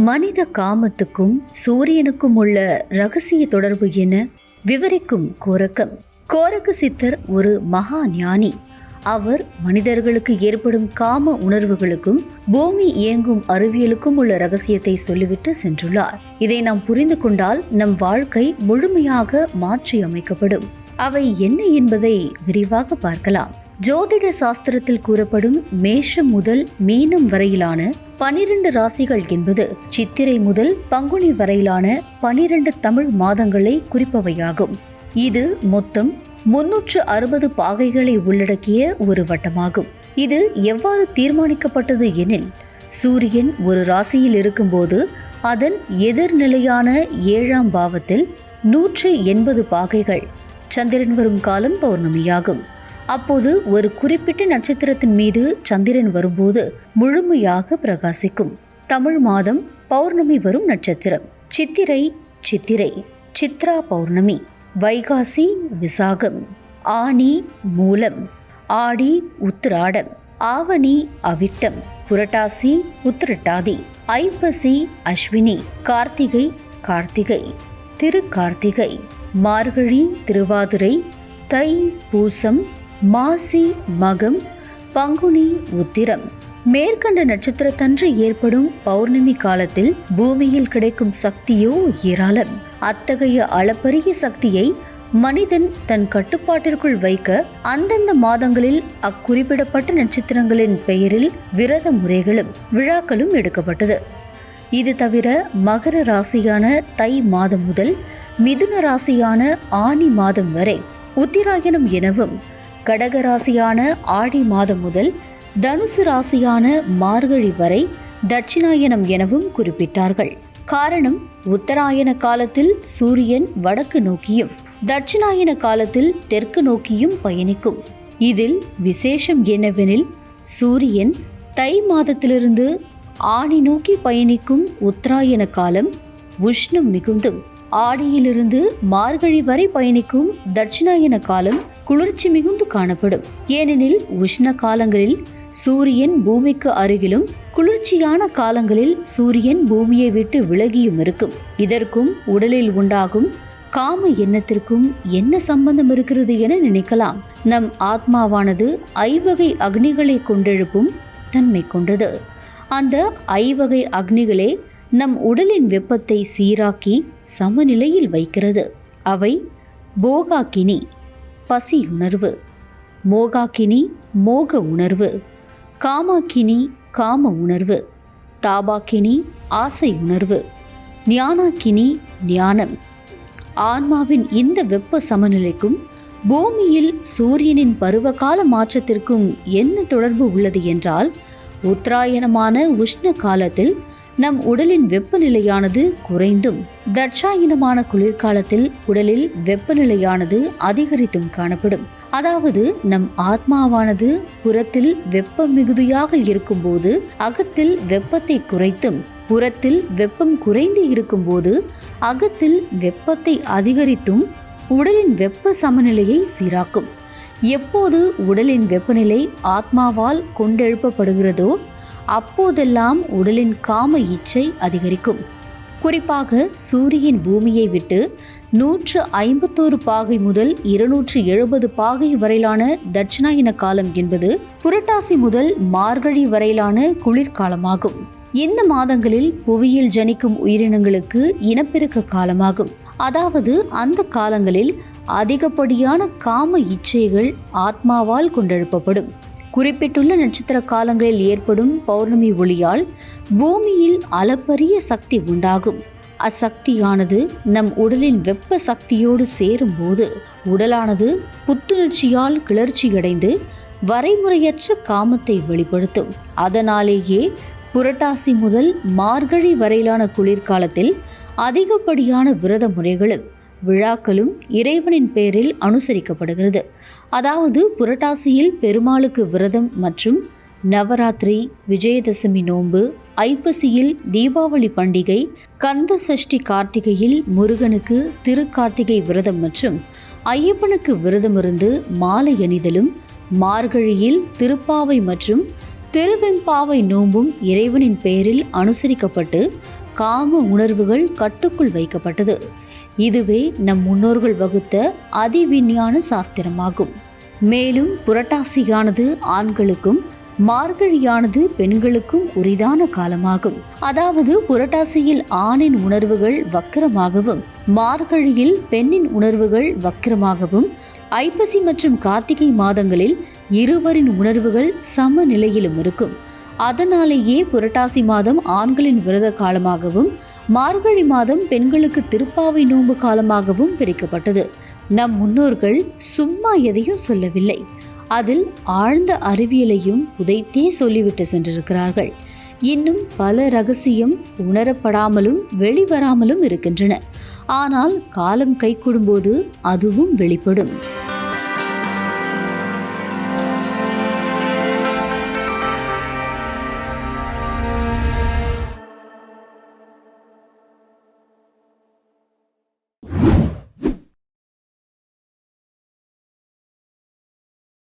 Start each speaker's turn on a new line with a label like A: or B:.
A: மனித காமத்துக்கும் சூரியனுக்கும் உள்ள இரகசிய தொடர்பு என விவரிக்கும் கோரக்கம். கோரக்க சித்தர் ஒரு மகா ஞானி. அவர் மனிதர்களுக்கு ஏற்படும் காம உணர்வுகளுக்கும் பூமி இயங்கும் அறிவியலுக்கும் உள்ள ரகசியத்தை சொல்லிவிட்டு சென்றுள்ளார். இதை நாம் புரிந்து கொண்டால் நம் வாழ்க்கை முழுமையாக மாற்றி அமைக்கப்படும். அவை என்ன என்பதை விரிவாக பார்க்கலாம். ஜோதிட சாஸ்திரத்தில் கூறப்படும் மேஷம் முதல் மீனம் வரையிலான 12 ராசிகள் என்பது சித்திரை முதல் பங்குனி வரையிலான 12 தமிழ் மாதங்களை குறிப்பவையாகும். இது மொத்தம் 360 பாகைகளை உள்ளடக்கிய ஒரு வட்டமாகும். இது எவ்வாறு தீர்மானிக்கப்பட்டது எனில், சூரியன் ஒரு ராசியில் இருக்கும்போது அதன் எதிர்நிலையான 7ஆம் பாவத்தில் 180 பாகைகள். சந்திரன் வரும் காலம் பௌர்ணமியாகும். அப்போது ஒரு குறிப்பிட்ட நட்சத்திரத்தின் மீது சந்திரன் வரும்போது முழுமையாக பிரகாசிக்கும். தமிழ் மாதம் பௌர்ணமி வரும் நட்சத்திரம் சித்திரை, சித்ரா பௌர்ணமி, வைகாசி விசாகம், ஆனி மூலம், ஆடி உத்திராடம், ஆவணி அவிட்டம், புரட்டாசி உத்திரட்டாதி, ஐப்பசி அஸ்வினி, கார்த்திகை, திருக்கார்த்திகை, மார்கழி திருவாதிரை, தை பூசம், மாசி மகம், பங்குனி உத்திரம். மேற்கண்ட நட்சத்திரத்தன்று ஏற்படும் பௌர்ணமி காலத்தில் பூமியில் கிடைக்கும் சக்தியோ ஏராளம். அத்தகைய அளப்பரிய சக்தியை மனிதன் தன் கட்டுப்பாட்டிற்குள் வைக்க அந்தந்த மாதங்களில் அக்குறிப்பிடப்பட்ட நட்சத்திரங்களின் பெயரில் விரத முறைகளும் விழாக்களும் எடுக்கப்பட்டது. இது தவிர மகர ராசியான தை மாதம் முதல் மிதுன ராசியான ஆனி மாதம் வரை உத்திராயணம் எனவும், கடக ராசியான ஆடி மாதம் முதல் தனுசு ராசியான மார்கழி வரை தட்சிணாயனம் எனவும் குறிப்பிட்டார்கள். காரணம், உத்தராயண காலத்தில் சூரியன் வடக்கு நோக்கியும் தட்சிணாயன காலத்தில் தெற்கு நோக்கியும் பயணிக்கும். இதில் விசேஷம் என்னவெனில், சூரியன் தை மாதத்திலிருந்து ஆணி நோக்கி பயணிக்கும் உத்தராயண காலம் உஷ்ணம் மிகுந்தும், ஆடியிலிருந்து மார்கழி வரை பயணிக்கும் தட்சிணாயன காலம் குளிர்ச்சி மிகுந்து காணப்படும். ஏனெனில் உஷ்ண காலங்களில் சூரியன் பூமிக்கு அருகிலும், குளிர்ச்சியான காலங்களில் சூரியன் பூமியை விட்டு விலகியும் இருக்கும். இதற்கும் உடலில் உண்டாகும் காம எண்ணத்திற்கும் என்ன சம்பந்தம் இருக்கிறது என நினைக்கலாம். நம் ஆத்மாவானது 5 வகை அக்னிகளை கொண்டெழுப்பும் தன்மை கொண்டது. அந்த 5 வகை அக்னிகளே நம் உடலின் வெப்பத்தை சீராக்கி சமநிலையில் வைக்கிறது. அவை போகாக்கினி பசி உணர்வு, மோகாக்கினி மோக உணர்வு, காமாக்கினி காம உணர்வு, தாபாக்கினி ஆசை உணர்வு, ஞானாக்கினி ஞானம். ஆன்மாவின் இந்த வெப்ப சமநிலைக்கும் பூமியில் சூரியனின் பருவகால மாற்றத்திற்கும் என்ன தொடர்பு உள்ளது என்றால், உத்தராயணமான உஷ்ண காலத்தில் நம் உடலின் வெப்பநிலையானது குறைந்தும், தட்சாயனமான குளிர்காலத்தில் உடலில் வெப்பநிலையானது அதிகரித்தும் காணப்படும். அதாவது நம் ஆத்மாவானது புறத்தில் வெப்பம் மிகுதியாக இருக்கும்போது அகத்தில் வெப்பத்தை குறைத்தும், புறத்தில் வெப்பம் குறைந்து இருக்கும்போது அகத்தில் வெப்பத்தை அதிகரித்தும் உடலின் வெப்ப சமநிலையை சீராக்கும். எப்போது உடலின் வெப்பநிலை ஆத்மாவால் கொண்டெழுப்பப்படுகிறதோ அப்போதெல்லாம் உடலின் காம இச்சை அதிகரிக்கும். குறிப்பாக சூரியன் பூமியை விட்டு 151 பாகை முதல் 270 பாகை வரையிலான தட்சிணாயன காலம் என்பது புரட்டாசி முதல் மார்கழி வரையிலான குளிர்காலமாகும். இந்த மாதங்களில் புவியில் ஜனிக்கும் உயிரினங்களுக்கு இனப்பெருக்க காலமாகும். அதாவது அந்த காலங்களில் அதிகப்படியான காம இச்சைகள் ஆத்மாவால் கொண்டெழுப்பப்படும். குறிப்பிட்டுள்ள நட்சத்திர காலங்களில் ஏற்படும் பௌர்ணமி ஒளியால் பூமியில் அளப்பரிய சக்தி உண்டாகும். அச்சக்தியானது நம் உடலின் வெப்ப சக்தியோடு சேரும்போது உடலானது புத்துணர்ச்சியால் கிளர்ச்சியடைந்து வரைமுறையற்ற காமத்தை வெளிப்படுத்தும். அதனாலேயே புரட்டாசி முதல் மார்கழி வரையிலான குளிர்காலத்தில் அதிகப்படியான விரத முறைகளும் விழாக்களும் இறைவனின் பெயரில் அனுசரிக்கப்படுகிறது. அதாவது புரட்டாசியில் பெருமாளுக்கு விரதம் மற்றும் நவராத்திரி, விஜயதசமி நோன்பு, ஐப்பசியில் தீபாவளி பண்டிகை, கந்த சஷ்டி கார்த்திகையில் முருகனுக்கு திருக்கார்த்திகை விரதம் மற்றும் ஐயப்பனுக்கு விரதமிருந்து மாலை அணிதலும், மார்கழியில் திருப்பாவை மற்றும் திருவெம்பாவை நோன்பும் இறைவனின் பெயரில் அனுசரிக்கப்பட்டு காம உணர்வுகள் கட்டுக்குள் வைக்கப்பட்டது. இதுவே நம் முன்னோர்கள் வகுத்த அதிவிஞ்ஞான சாஸ்திரமாகும். மேலும் புரட்டாசியானது ஆண்களுக்கும் மார்கழியானது பெண்களுக்கும் உரிதான காலமாகும். அதாவது புரட்டாசியில் ஆணின் உணர்வுகள் வக்கிரமாகவும் மார்கழியில் பெண்ணின் உணர்வுகள் வக்கிரமாகவும், ஐப்பசி மற்றும் கார்த்திகை மாதங்களில் இருவரின் உணர்வுகள் சமநிலையிலும் இருக்கும். அதனாலேயே புரட்டாசி மாதம் ஆண்களின் விரத காலமாகவும் மார்கழி மாதம் பெண்களுக்கு திருப்பாவை நோன்பு காலமாகவும் பிரிக்கப்பட்டது. நம் முன்னோர்கள் சும்மா எதையும் சொல்லவில்லை, அதில் ஆழ்ந்த அறிவியலையும் உதைத்தே சொல்லிவிட்டு சென்றிருக்கிறார்கள். இன்னும் பல ரகசியம் உணரப்படாமலும் வெளிவராமலும் இருக்கின்றன. ஆனால் காலம் கைகூடும்போது அதுவும் வெளிப்படும்.